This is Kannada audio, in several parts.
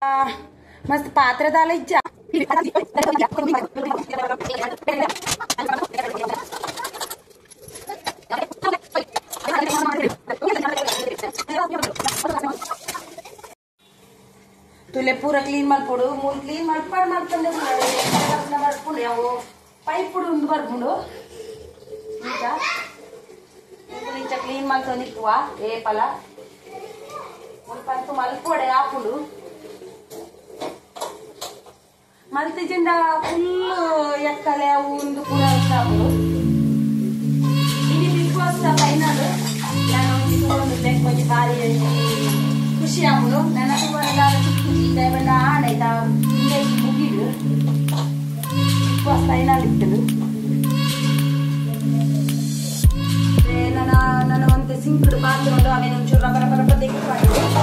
मस्त पात्र झालं इच्छा तुले पूरा क्लीन ಮಾಡ್ಕೊಡು ಮೂಲ ಕ್ಲೀನ್ ಮಾಡ್ಕೊಂಡೆ ಮಾಡ್ಕೊಂಡು ಯಾವ ಪೈಪ್ ಉಂಡು ಬರ್ಕೊಂಡು ಈಗ ಇಂಚ ಕ್ಲೀನ್ ಮಾಡ್ಕೊಂಡಿಕ್ಕುವ ಏಪಲ ಒಂದು ಮಲ್ಕೊಡೆ ಆಪುಡು ಮಲ್ತಿಜಿಂದ ಫುಲ್ ಎಕ್ಕಲೆ ಅವು ಒಂದು ಪೂರ ಸಾಬು ini Big Boss final ನಾನು ಒಂದು ಕೊಂಚ ಬಾರಿ ಖುಷಿ ಆಗುದು ನನ್ನ ಸುವರ್ಣ ಚಿಕ್ಕಿ ದೈವಂಡ ಆಡೈತಾ ಹಿಂಗೆ ಮುಗಿದು Big Boss final ಇತ್ತು ನನ್ನ ಒಂದು ಸಿಂಕ್ಡ್ ಪಾತ್ರ ಒಂದು ಅವೇನು ಒಂಚೂರು ರಬ್ಬರ ತೆಗೆದುಕೊಂಡು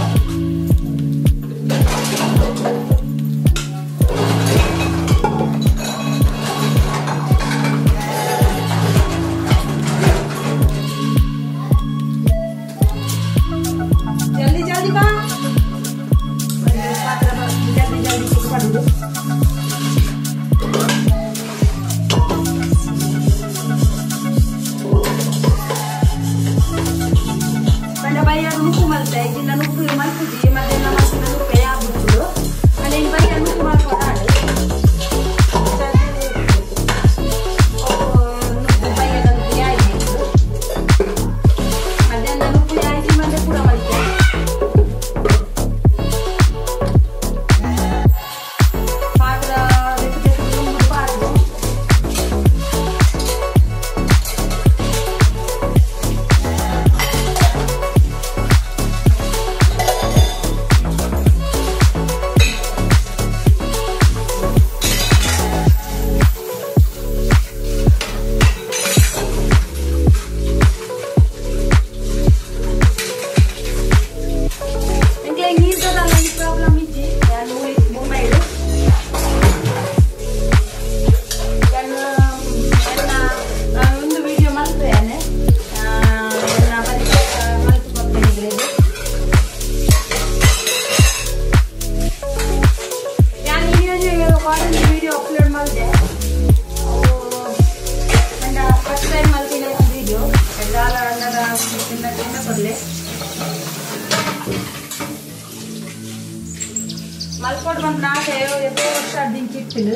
ಮಲ್ಕೊಂಡು ಬಂದು ನಾಟೆ ಎಷ್ಟೋ ವರ್ಷ ದಿಂಚಿಟ್ಟಿಲ್ಲ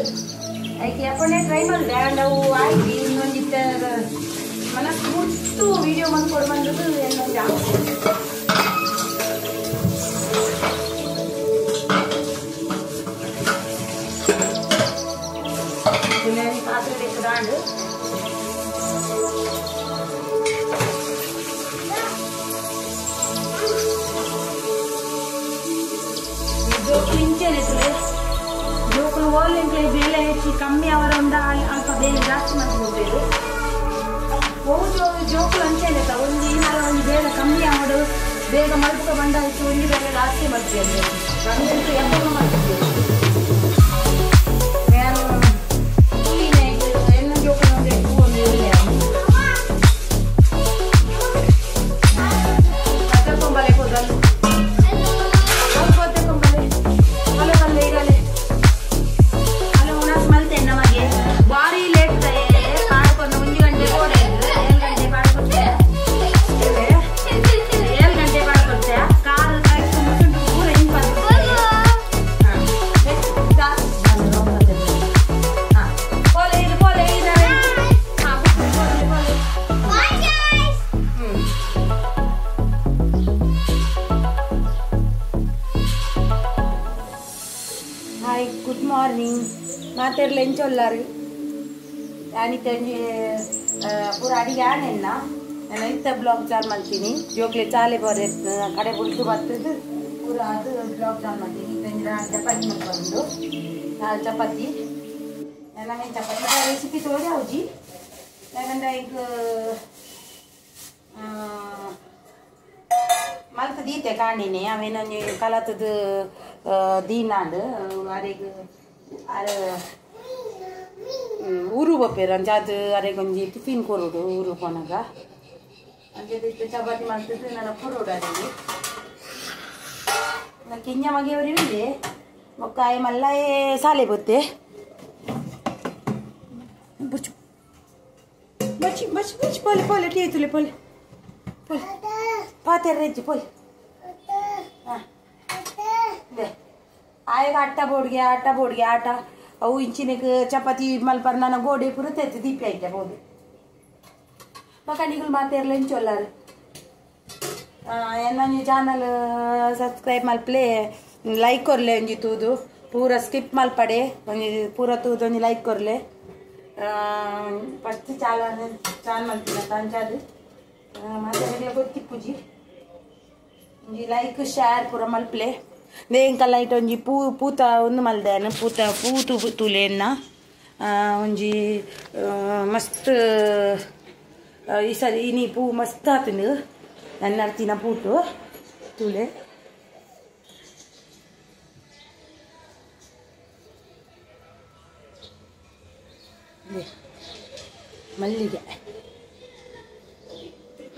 ಅದಕ್ಕೆ ಎಪ್ಪನೇ ಟ್ರೈ ಮಾಡಿದೆ ನಾವು ಆಗಿ ಇನ್ನೊಂದಿತ್ತ ಮನಸ್ಸು ಮುಟ್ಟು ವಿಡಿಯೋ ಮಾಡ್ಕೊಂಡು ಬಂದದ್ದು ಎಲ್ಲ ಜಾಸ್ತಿ ಪಾತ್ರೆ ತೆಗೆದಾಂಡು ಜೋಕುಲು ಓಲ್ಲೆಂಕ್ಲೆ ಬೆಲೆ ಹೆಚ್ಚಿ ಕಮ್ಮಿ ಅವರ ಒಂದು ಅಲ್ಪ ಬೇಗ ಜಾಸ್ತಿ ಮಾಡ್ಕೊಡ್ಬೇಕು ಹೌದು ಜೋಕುಲು ಅಂಚೆನೆ ಒಂದು ಏನಾರ ಒಂದು ಬೇಗ ಕಮ್ಮಿ ಆಗೋದು ಬೇಗ ಮಲ್ಕೊ ಬಂದಾಯ್ತು ಒಂದು ಬೇಗ ಜಾಸ್ತಿ ಮಾಡ್ತೀವಿ ನಮ್ದಂತೂ ಎಬ್ಬರು ಮಾಡ್ತೀವಿ ನಾನು ಎಲ್ಲ ಜೋಕುಲು ಒಂದು ఎక్కువ ಒಂದು ಕೊಂಬಲೆ ಕೂದಲು हाय गुड मॉर्निंग मातेर लंच होल्लारी यानी तेंजी पूरा अडिगे आनेन्ना ನಾನು ಇಂತ ಬ್ಲಾಗ್ ಚಾಲ್ ಮಾಡ್ತೀನಿ ಜೋಕ್ಲೆ ಚಾಲೆ ಬರೆ ಕಡೆ ಬುಡ್ದು ಬರ್ತದೆ ಪೂರಾ ಅದು ಬ್ಲಾಗ್ ಚಾಲ್ ಮಾಡ್ತೀನಿ ತೆಂಗಿನ ಚಪಾತಿ ಮಾಡ್ಕೊಂಡು ನಾಲ್ ಚಪಾತಿ ಎಲ್ಲ ಚಪಾತಿ ರೆಸಿಪಿ ತೋಡಿ ಹೌಜಿ ಯಾಕಂದ್ರೆ ಈಗ ಮಲ್ತ ದೀತೆ ಕಾಣಿನಿ ಅವೇನೊಂದು ಕಲತದ ದೀನಾಂಡು ಅರೆಗೆ ಅರೆ ಊರು ಬಪ್ಪೇರು ಅಂಜಾದು ಅರೆಗೊಂಜಿ ಟಿಫಿನ್ ಕೊರೋಡು ಊರು ಕೊನಾಗ ಅಂಜೆ ಚಪಾತಿ ಮಾಡ್ತಿದ್ದು ನನ್ನ ಕೊರೋಡು ಅರೆಗೆ ಕಿಂಜ ಮಗೆಯವರಿವೆ ಮೊಕ್ಕಾಯಿ ಮಲ್ಲ ಸಾಲೆ ಬೊತ್ತೆ ಬುಚ್ಚು ಬಚ್ಚಿ ಬಚ್ಚಿ ಬಚ್ಚಿ ಪೋಲೆ ಪೋಲೆ ಟೀ ತುಲೆ ಪೋಲೆ ಪೋಲೆ ಪಾತೆರ್ ರೆಜ್ಜಿ ಪೋಲೆ ಹಾಂ ಆಯ್ಗ ಆಟ ಬೋಡ್ಗೆ ಆಟ ಅವು ಇಂಚಿನಕ್ಕೆ ಚಪಾತಿ ಮಲ್ಪರ್ ನನ್ನ ಗೋಡೆ ಪುರ ತೆತ್ತು ದೀಪಿ ಐತೆ ಬೋದು ಮಕ್ಕಳಿಗಳು ಮಾತಾಡಲ್ಲ ಎಂಚೊಲ್ಲಾರು ನನ್ನ ಚಾನಲ್ ಸಬ್ಸ್ಕ್ರೈಬ್ ಮಲ್ಪಲೆ ಲೈಕ್ ಕೊರ್ಲೆ ಒಂಜಿ ತೂದು ಪೂರ ಸ್ಕಿಪ್ ಮಲ್ಪಡೆ ಒಂಜಿ ಪೂರ ತೂದು ಒಂಜಿ ಲೈಕ್ ಕೊರ್ಲೆ ಫಸ್ಟ್ ಚಾನ್ ಮಲ್ಪಿನ ತಂಚಾದು ಮಾತಾಡಲ್ಲ ಗೊತ್ತಿಪ್ಪುಜಿ ಒಂಜಿ ಲೈಕ್ ಶೇರ್ ಪೂರ ಮಲ್ಪಲೆ ದೇಂಕಲ್ಲ ಇಟ್ಟು ಒಂಜಿ ಪೂತ ಒಂದು ಮಲ್ದೇನು ಪೂತು ತುಲೆನ್ನ ಒಂಜಿ ಮಸ್ತ್ ಈ ಸರಿ ಇನಿ ಪೂ ಮಸ್ತ್ ಆತನು ನನ್ನ ಅರ್ತಿನ ಪೂಟು ತುಲೆ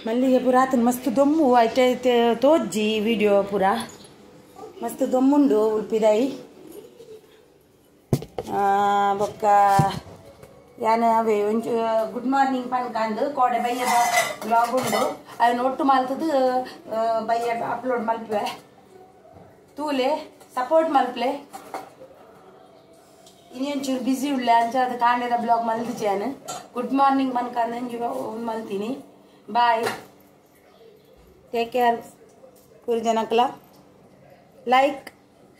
ಮಲ್ಲಿಗೆ ಪೂರ ಆತನು ಮಸ್ತ್ ದೊಮ್ಮು ಐತೆ ತೋಜ್ಜಿ ವಿಡಿಯೋ ಪೂರ ಮಸ್ತ್ ದೊಮ್ಮುಂಡು ಉಳ್ಪಿದಾಯಿ ಬೊಕ್ಕ ಯಾನ ಅವೇ ಒಂಚು ಗುಡ್ ಮಾರ್ನಿಂಗ್ ಪನ್ಕಂದು ಕೋಡೆ ಬಯ್ಯದ ಬ್ಲಾಗ್ ಉಂಡು ಅದನ್ನ ಒಟ್ಟು ಮಲ್ತದು ಬಯ್ಯ ಅಪ್ಲೋಡ್ ಮಲ್ಪೆ ತೂಲೆ ಸಪೋರ್ಟ್ ಮಲ್ಪಲೆ ಇನ್ನೊಂಚೂರು ಬ್ಯುಸಿ ಉಳ್ಳೆ ಅಂಚ ಅದು ಕಾಂಡೆದ ಬ್ಲಾಗ್ ಮಲ್ದಿದ್ದೇನೆ ಗುಡ್ ಮಾರ್ನಿಂಗ್ ಪನ್ಕಂದು ಮಲ್ತೀನಿ ಬಾಯ್ ಟೇಕ್ ಕೇರ್ ಕುರಿ ಜನಕ್ಲ ಲೈಕ್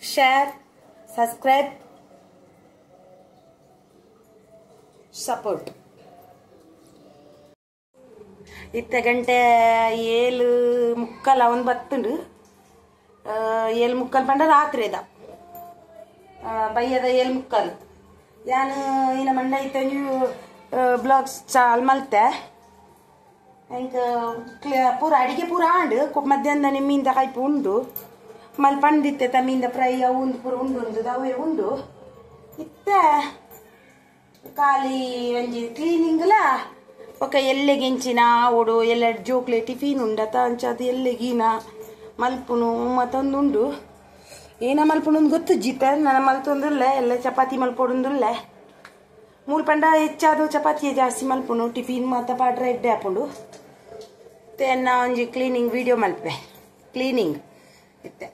ಶೇರ್ ಸಬ್ಸ್ಕ್ರೈಬ್ ಸಪೋರ್ಟ್ ಇತ್ತ ಗಂಟೆ 7:30 ಅವನು ಬತ್ತುಂಡು 7:30 ಪಂಡ ರಾತ್ರಿದ ಬಯ್ಯದ 7:30 ಯಾನು ಇನ್ನ ಮಂಡ ಇತ್ತ ನೀವು ಬ್ಲಾಗ್ಸ್ ಚಾಲ್ ಮಲ್ತೆ ಇಂಕ ಪೂರ ಅಡಿಗೆ ಪೂರ ಆಂಡು ಮಧ್ಯಾಹ್ನ ನಿಮ್ಮಿಂದ ಕೈಪು ಉಂಡು ಮಲ್ ಪಂಡಿತ್ತೆ ತಮ್ಮಿಂದ ಫ್ರೈ ಅವು ಉಂಡು ಪೂರ ಉಂಡು ಅವೇ ಉಂಡು ಇತ್ತ ಖಾಲಿ ಒಂಜಿ ಕ್ಲೀನಿಂಗ್ಲ ಒಕ್ಕ ಎಲ್ಲೆಗೆಂಚಿನ ಓಡು ಎಲ್ಲ ಜೋಕ್ಲೆ ಟಿಫಿನ್ ಉಂಡತ ಅಂಚದು ಎಲ್ಲೆಗೀನ ಮಲ್ಪುನು ಮತ್ತೊಂದುಂಡು ಏನ ಮಲ್ಪುನು ಗೊತ್ತು ಜಿತ ನನ್ನ ಮಲ್ತೊಂದುಲ್ಲೆ ಎಲ್ಲ ಚಪಾತಿ ಮಲ್ಪೊಡುಂದುಲ್ಲೆ ಮೂರು ಪಂಡ ಹೆಚ್ಚಾದು ಚಪಾತಿಯೇ ಜಾಸ್ತಿ ಮಲ್ಪುನು ಟಿಫಿನ್ ಮತ್ತು ಪಾಡ್ರೆ ಎಡ್ಡೆ ಹಾಕೊಂಡು ಮತ್ತೆ ಒಂಜಿ ಕ್ಲೀನಿಂಗ್ ವಿಡಿಯೋ ಮಲ್ಪೆ ಕ್ಲೀನಿಂಗ್ ಇತ್ತೆ